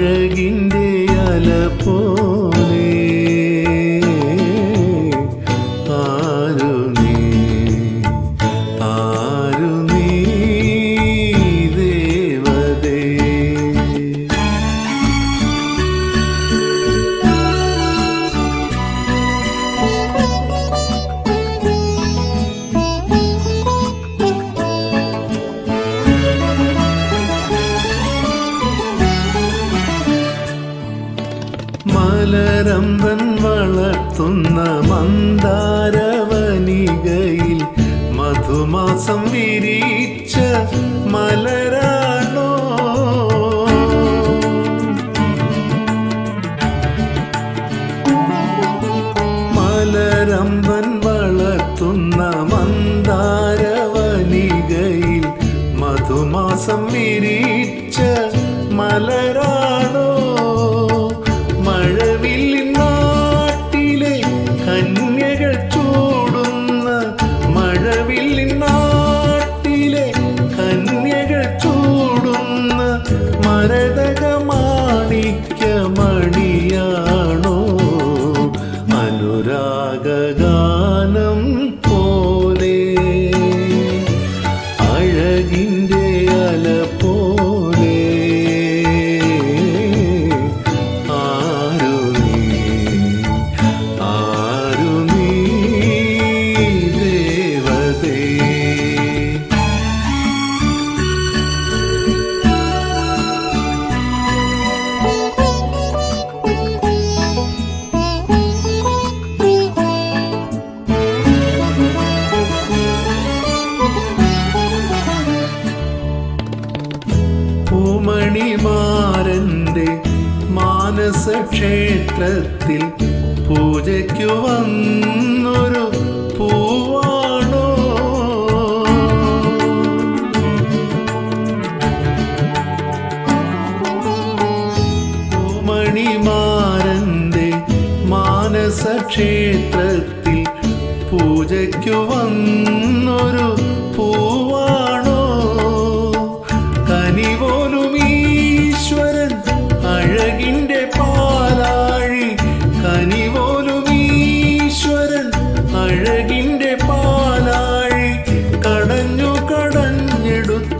അഴകിൻ്റെ അല പോലെ ആരു നീ ആരു നീ ദേവതേ. മലരമ്പൻ വളർത്തുന്ന മന്ദാരവനികയിൽ മധുമാസം വിരിച്ച മലരാണോ? മലരമ്പൻ വളർത്തുന്ന മന്ദാരവനികയിൽ മധുമാസം വിരിച്ച മലരാണോ? മഴവില്ലിൻ നാട്ടിലെ കന്യകൾ ചൂടുന്ന മഴവില്ലിൻ നാട്ടിലെ കന്യകൾ ചൂടുന്ന മരതക മാണിക്യമണിയാണോ? അനുരാഗഗാനം പോലെ അഴകിൻ്റെ അല പോലെ പൂമണിമാരൻ്റെ മാനസക്ഷേത്രത്തിൽ പൂജയ്ക്കു വന്നൊരു പൂവാണോ? പൂമണിമാരൻ്റെ മാനസക്ഷേത്രത്തിൽ പൂജയ്ക്കു വന്നൊരു പൂവാണോ? കനിപോലും ഈശ്വരൻ അഴകിൻ്റെ പാലാഴി കനിപോലും ഈശ്വരൻ അഴകിൻ്റെ പാലാഴി കടഞ്ഞു കടഞ്ഞെടുത്തോരമൃത